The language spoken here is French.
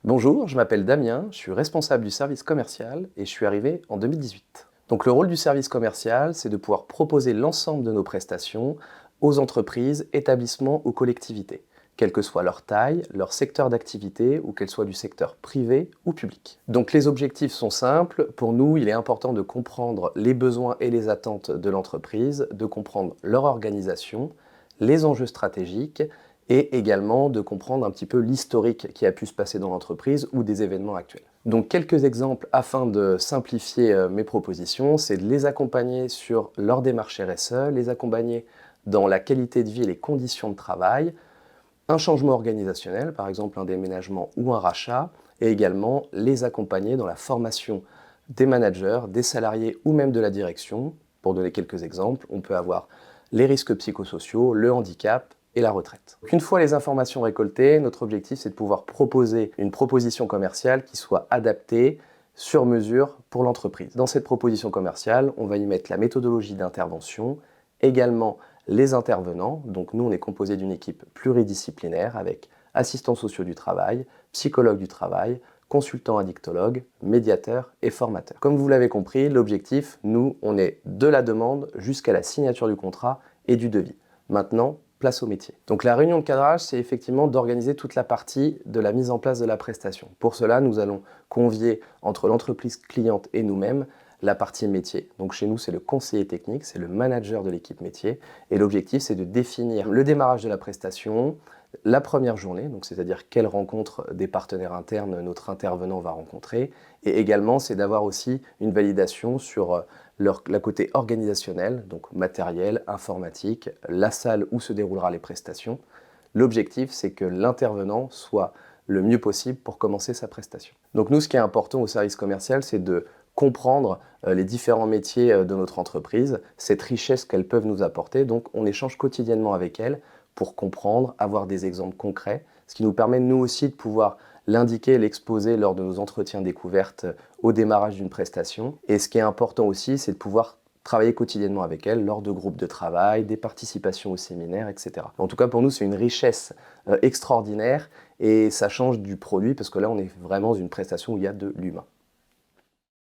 Bonjour, je m'appelle Damien, je suis responsable du service commercial et je suis arrivé en 2018. Donc le rôle du service commercial, c'est de pouvoir proposer l'ensemble de nos prestations aux entreprises, établissements ou collectivités, quelle que soit leur taille, leur secteur d'activité ou qu'elles soient du secteur privé ou public. Donc les objectifs sont simples. Pour nous, il est important de comprendre les besoins et les attentes de l'entreprise, de comprendre leur organisation, les enjeux stratégiques et également de comprendre un petit peu l'historique qui a pu se passer dans l'entreprise ou des événements actuels. Donc quelques exemples afin de simplifier mes propositions, c'est de les accompagner sur leur démarche RSE, les accompagner dans la qualité de vie et les conditions de travail, un changement organisationnel, par exemple un déménagement ou un rachat, et également les accompagner dans la formation des managers, des salariés ou même de la direction. Pour donner quelques exemples, on peut avoir les risques psychosociaux, le handicap et la retraite. Une fois les informations récoltées, notre objectif c'est de pouvoir proposer une proposition commerciale qui soit adaptée sur mesure pour l'entreprise. Dans cette proposition commerciale, on va y mettre la méthodologie d'intervention, également les intervenants. Donc nous, on est composé d'une équipe pluridisciplinaire avec assistants sociaux du travail, psychologues du travail, consultants addictologues, médiateurs et formateurs. Comme vous l'avez compris, l'objectif, nous, on est de la demande jusqu'à la signature du contrat et du devis. Maintenant, place au métier. Donc la réunion de cadrage, c'est effectivement d'organiser toute la partie de la mise en place de la prestation. Pour cela, nous allons convier entre l'entreprise cliente et nous-mêmes la partie métier. Donc chez nous, c'est le conseiller technique, c'est le manager de l'équipe métier. Et l'objectif, c'est de définir le démarrage de la prestation, la première journée, donc c'est-à-dire quelle rencontre des partenaires internes notre intervenant va rencontrer. Et également, c'est d'avoir aussi une validation sur la côté organisationnel, donc matériel, informatique, la salle où se déroulera les prestations. L'objectif, c'est que l'intervenant soit le mieux possible pour commencer sa prestation. Donc nous, ce qui est important au service commercial, c'est de comprendre les différents métiers de notre entreprise, cette richesse qu'elles peuvent nous apporter. Donc on échange quotidiennement avec elles pour comprendre, avoir des exemples concrets, ce qui nous permet nous aussi de pouvoir l'indiquer et l'exposer lors de nos entretiens découvertes au démarrage d'une prestation. Et ce qui est important aussi, c'est de pouvoir travailler quotidiennement avec elles lors de groupes de travail, des participations aux séminaires, etc. En tout cas, pour nous, c'est une richesse extraordinaire et ça change du produit parce que là, on est vraiment dans une prestation où il y a de l'humain.